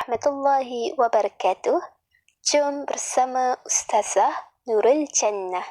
warahmatullahi wabarakatuh. Jom bersama Ustazah Nurul Jannah.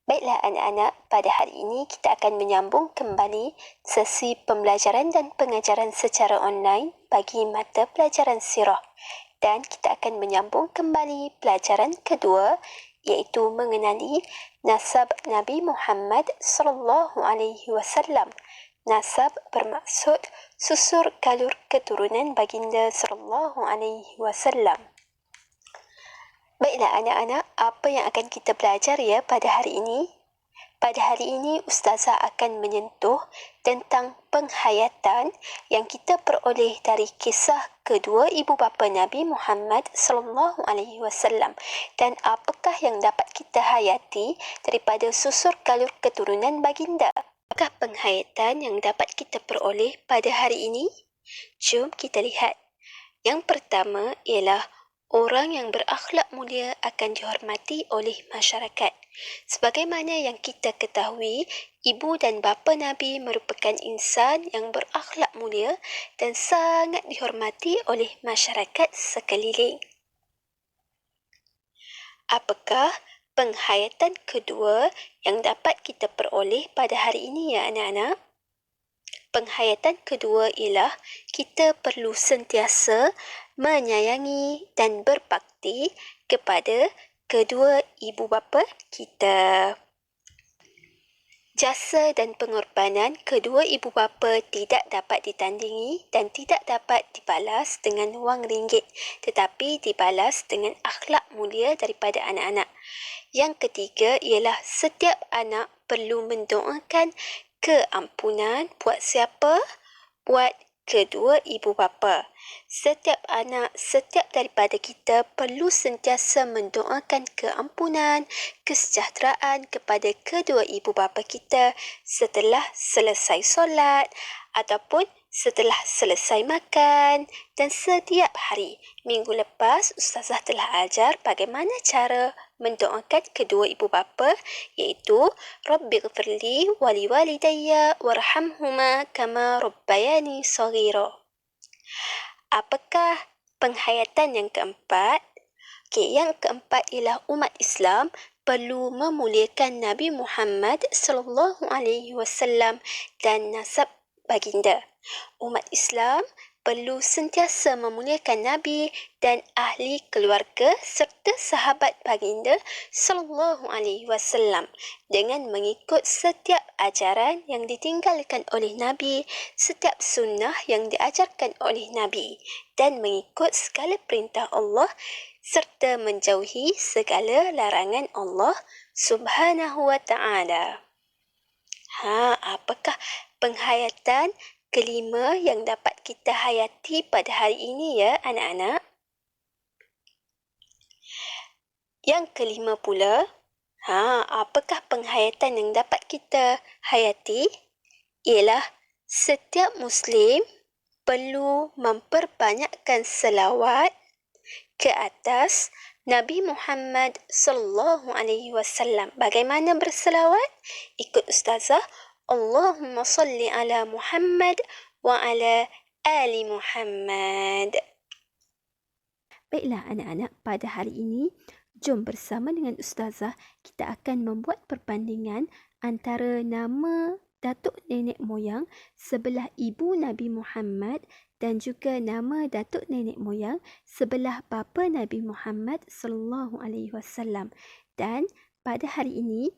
Baiklah anak-anak, pada hari ini kita akan menyambung kembali sesi pembelajaran dan pengajaran secara online bagi mata pelajaran sirah. Dan kita akan menyambung kembali pelajaran kedua, iaitu mengenali nasab Nabi Muhammad sallallahu alaihi wasallam. Nasab bermaksud susur galur keturunan baginda sallallahu alaihi wasallam. Baiklah anak-anak, apa yang akan kita belajar ya pada hari ini? Pada hari ini Ustazah akan menyentuh tentang penghayatan yang kita peroleh dari kisah kedua ibu bapa Nabi Muhammad sallallahu alaihi wasallam, dan apakah yang dapat kita hayati daripada susur galur keturunan baginda. Apakah penghayatan yang dapat kita peroleh pada hari ini? Jom kita lihat. Yang pertama ialah orang yang berakhlak mulia akan dihormati oleh masyarakat. Sebagaimana yang kita ketahui, ibu dan bapa Nabi merupakan insan yang berakhlak mulia dan sangat dihormati oleh masyarakat sekeliling. Apakah penghayatan kedua yang dapat kita peroleh pada hari ini ya anak-anak? Penghayatan kedua ialah kita perlu sentiasa menyayangi dan berbakti kepada kedua ibu bapa kita. Jasa dan pengorbanan kedua ibu bapa tidak dapat ditandingi dan tidak dapat dibalas dengan wang ringgit, tetapi dibalas dengan akhlak mulia daripada anak-anak. Yang ketiga ialah setiap anak perlu mendoakan keampunan buat siapa? Buat kedua ibu bapa. Setiap anak, setiap daripada kita perlu sentiasa mendoakan keampunan, kesejahteraan kepada kedua ibu bapa kita setelah selesai solat ataupun setelah selesai makan. Dan setiap hari, minggu lepas Ustazah telah ajar bagaimana cara mendoakan kedua ibu bapa, iaitu Rabbighfirli wa liwalidayya warhamhuma kama rabbayani shaghira. Apakah penghayatan yang keempat? Yang keempat ialah umat Islam perlu memuliakan Nabi Muhammad sallallahu alaihi wasallam dan nasab baginda. Umat Islam perlu sentiasa memuliakan Nabi dan ahli keluarga serta sahabat baginda sallallahu alaihi wasallam dengan mengikut setiap ajaran yang ditinggalkan oleh Nabi, setiap sunnah yang diajarkan oleh Nabi, dan mengikut segala perintah Allah serta menjauhi segala larangan Allah Subhanahu wa taala. Apakah penghayatan kelima yang dapat kita hayati pada hari ini ya anak-anak? Yang kelima pula, apakah penghayatan yang dapat kita hayati? Ialah setiap Muslim perlu memperbanyakkan selawat ke atas Nabi Muhammad sallallahu alaihi wasallam. Bagaimana berselawat? Ikut Ustazah. Allahumma salli ala Muhammad wa ala ali Muhammad. Baiklah anak-anak, pada hari ini jom bersama dengan Ustazah kita akan membuat perbandingan antara nama datuk nenek moyang sebelah ibu Nabi Muhammad dan juga nama datuk nenek moyang sebelah bapa Nabi Muhammad sallallahu alaihi wasallam. Dan pada hari ini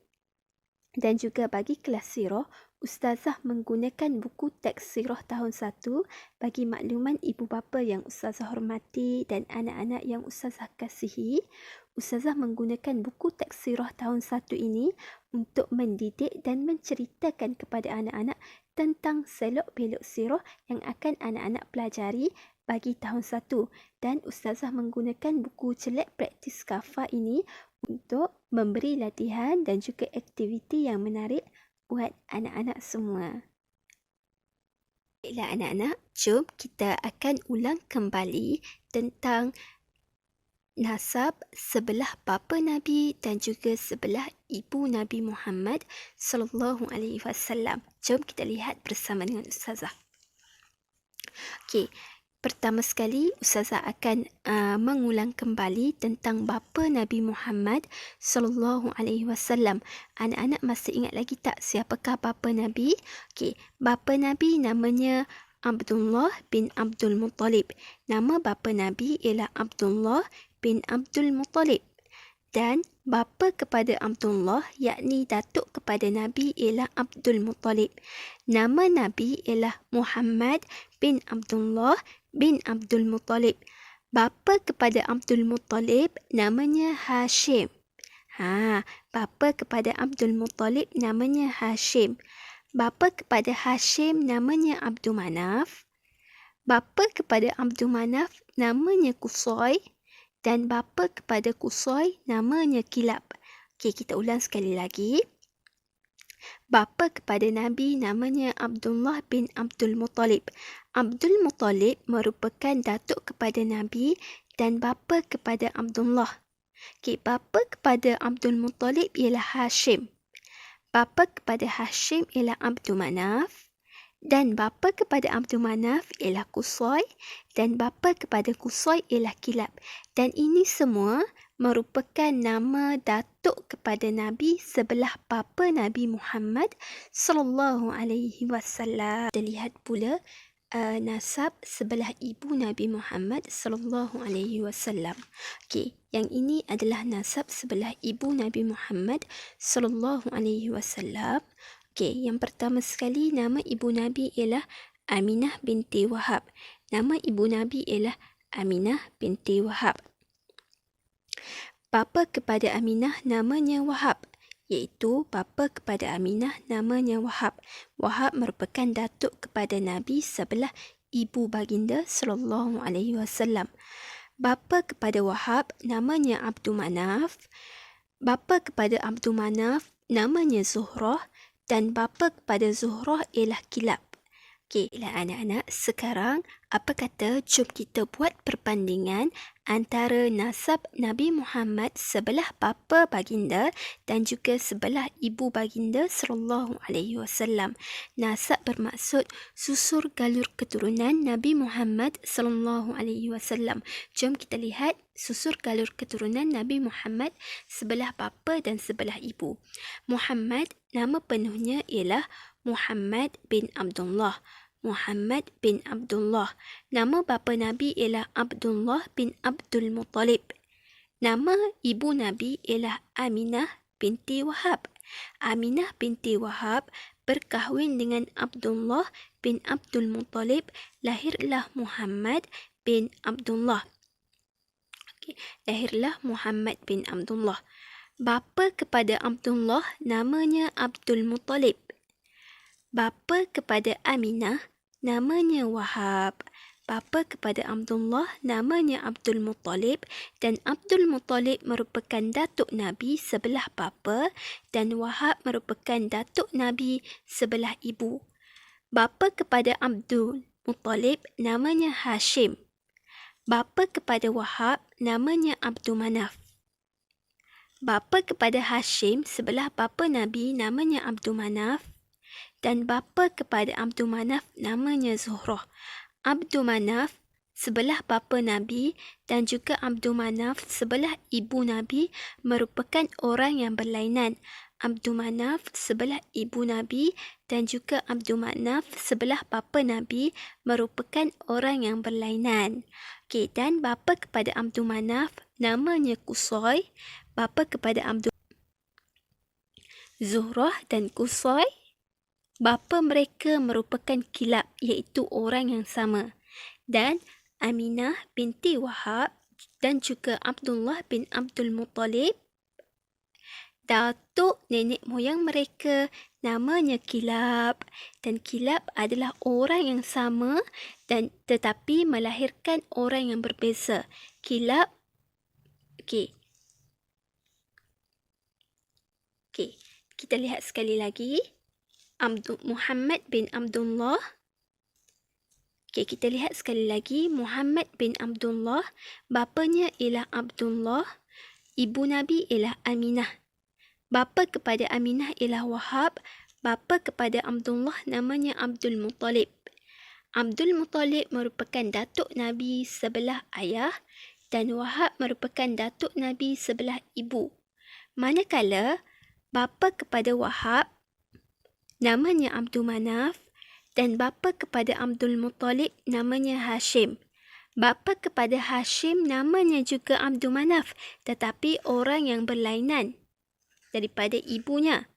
dan juga bagi kelas sirah, Ustazah menggunakan buku teks sirah tahun 1 bagi makluman ibu bapa yang Ustazah hormati dan anak-anak yang Ustazah kasihi. Ustazah menggunakan buku teks sirah tahun 1 ini untuk mendidik dan menceritakan kepada anak-anak tentang selok-belok sirah yang akan anak-anak pelajari bagi tahun 1. Dan Ustazah menggunakan buku celak praktis kafa ini untuk memberi latihan dan juga aktiviti yang menarik buat anak-anak semua. Baiklah anak-anak, jom kita akan ulang kembali tentang nasab sebelah bapa Nabi dan juga sebelah ibu Nabi Muhammad sallallahu alaihi wasallam. Jom kita lihat bersama dengan Ustazah. Okey, Pertama sekali, Ustazah akan mengulang kembali tentang bapa Nabi Muhammad sallallahu alaihi wasallam. Anak-anak masih ingat lagi tak siapakah bapa Nabi? Okey, bapa Nabi namanya Abdullah bin Abdul Muttalib. Nama bapa Nabi ialah Abdullah bin Abdul Muttalib. Dan bapa kepada Abdullah, yakni datuk kepada Nabi ialah Abdul Muttalib. Nama Nabi ialah Muhammad bin Abdullah bin Abdul Muttalib. Bapa kepada Abdul Muttalib namanya Hashim. Bapa kepada Abdul Muttalib namanya Hashim. Bapa kepada Hashim namanya Abdul Manaf. Bapa kepada Abdul Manaf namanya Qusay. Dan bapa kepada Qusay namanya Kilab. Okey, kita ulang sekali lagi. Bapa kepada Nabi namanya Abdullah bin Abdul Muttalib. Abdul Muttalib merupakan datuk kepada Nabi dan bapa kepada Abdullah. Okey, bapa kepada Abdul Muttalib ialah Hashim. Bapa kepada Hashim ialah Abdul Manaf. Dan bapa kepada Abdul Manaf ialah Qusay dan bapa kepada Qusay ialah Kilab. Dan ini semua merupakan nama datuk kepada Nabi sebelah bapa Nabi Muhammad sallallahu alaihi wasallam. Kita lihat pula nasab sebelah ibu Nabi Muhammad sallallahu alaihi wasallam. Okey, yang ini adalah nasab sebelah ibu Nabi Muhammad sallallahu alaihi wasallam. Okey, yang pertama sekali nama ibu Nabi ialah Aminah binti Wahab. Nama ibu Nabi ialah Aminah binti Wahab. Bapa kepada Aminah namanya Wahab, iaitu bapa kepada Aminah namanya Wahab. Wahab merupakan datuk kepada Nabi sebelah ibu baginda sallallahu alaihi wasallam. Bapa kepada Wahab namanya Abdul Manaf. Bapa kepada Abdul Manaf namanya Zuhrah. Dan bapa kepada Zuhrah ialah Kilab. Okeylah anak-anak, sekarang apa kata jom kita buat perbandingan antara nasab Nabi Muhammad sebelah bapa baginda dan juga sebelah ibu baginda sallallahu alaihi wasallam. Nasab bermaksud susur galur keturunan Nabi Muhammad sallallahu alaihi wasallam. Jom kita lihat susur galur keturunan Nabi Muhammad sebelah bapa dan sebelah ibu. Muhammad, nama penuhnya ialah Muhammad bin Abdullah. Muhammad bin Abdullah. Nama bapa Nabi ialah Abdullah bin Abdul Muttalib. Nama ibu Nabi ialah Aminah binti Wahab. Aminah binti Wahab berkahwin dengan Abdullah bin Abdul Muttalib. Lahirlah Muhammad bin Abdullah. Lahirlah Muhammad bin Abdullah. Bapa kepada Abdullah namanya Abdul Muttalib. Bapa kepada Aminah namanya Wahab. Bapa kepada Abdullah namanya Abdul Muttalib dan Abdul Muttalib merupakan datuk Nabi sebelah bapa dan Wahab merupakan datuk Nabi sebelah ibu. Bapa kepada Abdul Muttalib namanya Hashim. Bapa kepada Wahab namanya Abdul Manaf. Bapa kepada Hashim sebelah bapa Nabi namanya Abdul Manaf. Dan bapa kepada Abdul Manaf namanya Zuhrah. Abdul Manaf sebelah bapa Nabi dan juga Abdul Manaf sebelah ibu Nabi merupakan orang yang berlainan. Abdul Manaf sebelah ibu Nabi dan juga Abdul Manaf sebelah bapa Nabi merupakan orang yang berlainan. Okey, dan bapa kepada Abdul Manaf namanya Qusay. Bapa kepada Abdul Zuhrah dan Qusay, bapa mereka merupakan Kilab, iaitu orang yang sama. Dan Aminah binti Wahab dan juga Abdullah bin Abdul Muttalib, datuk nenek moyang mereka namanya Kilab. Dan Kilab adalah orang yang sama dan tetapi melahirkan orang yang berbeza. Kilab, okey, kita lihat sekali lagi. Muhammad bin Abdullah. Okey, kita lihat sekali lagi. Muhammad bin Abdullah. Bapanya ialah Abdullah. Ibu Nabi ialah Aminah. Bapa kepada Aminah ialah Wahab. Bapa kepada Abdullah namanya Abdul Muttalib. Abdul Muttalib merupakan datuk Nabi sebelah ayah dan Wahab merupakan datuk Nabi sebelah ibu. Manakala bapa kepada Wahab namanya Abdul Manaf dan bapa kepada Abdul Muttalib namanya Hashim. Bapa kepada Hashim namanya juga Abdul Manaf, tetapi orang yang berlainan daripada ibunya.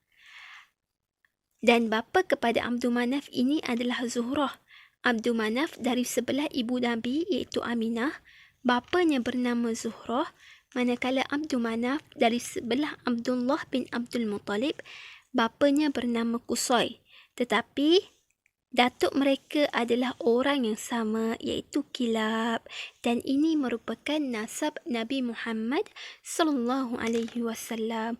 Dan bapa kepada Abdul Manaf ini adalah Zuhrah. Abdul Manaf dari sebelah ibu Nabi iaitu Aminah, bapanya bernama Zuhrah, manakala Abdul Manaf dari sebelah Abdullah bin Abdul Muttalib, bapanya bernama Qusay. Tetapi datuk mereka adalah orang yang sama iaitu Kilab, dan ini merupakan nasab Nabi Muhammad sallallahu alaihi wasallam.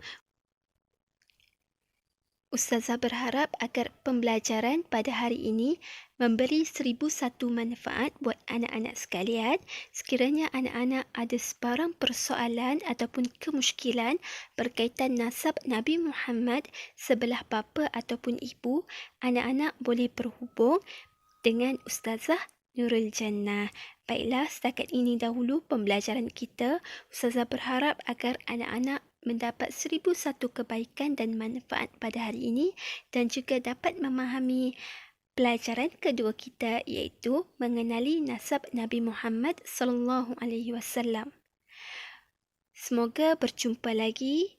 Ustazah berharap agar pembelajaran pada hari ini memberi 1001 manfaat buat anak-anak sekalian. Sekiranya anak-anak ada sebarang persoalan ataupun kemusykilan berkaitan nasab Nabi Muhammad sebelah bapa ataupun ibu, anak-anak boleh berhubung dengan Ustazah Nurul Jannah. Baiklah, setakat ini dahulu pembelajaran kita. Ustazah berharap agar anak-anak mendapat 1001 kebaikan dan manfaat pada hari ini dan juga dapat memahami pelajaran kedua kita iaitu mengenali nasab Nabi Muhammad sallallahu alaihi wasallam. Semoga berjumpa lagi.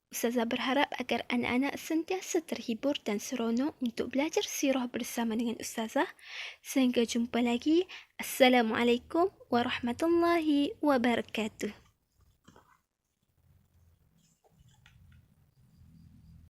Ustazah berharap agar anak-anak sentiasa terhibur dan seronok untuk belajar sirah bersama dengan Ustazah. Sehingga jumpa lagi. Assalamualaikum warahmatullahi wabarakatuh.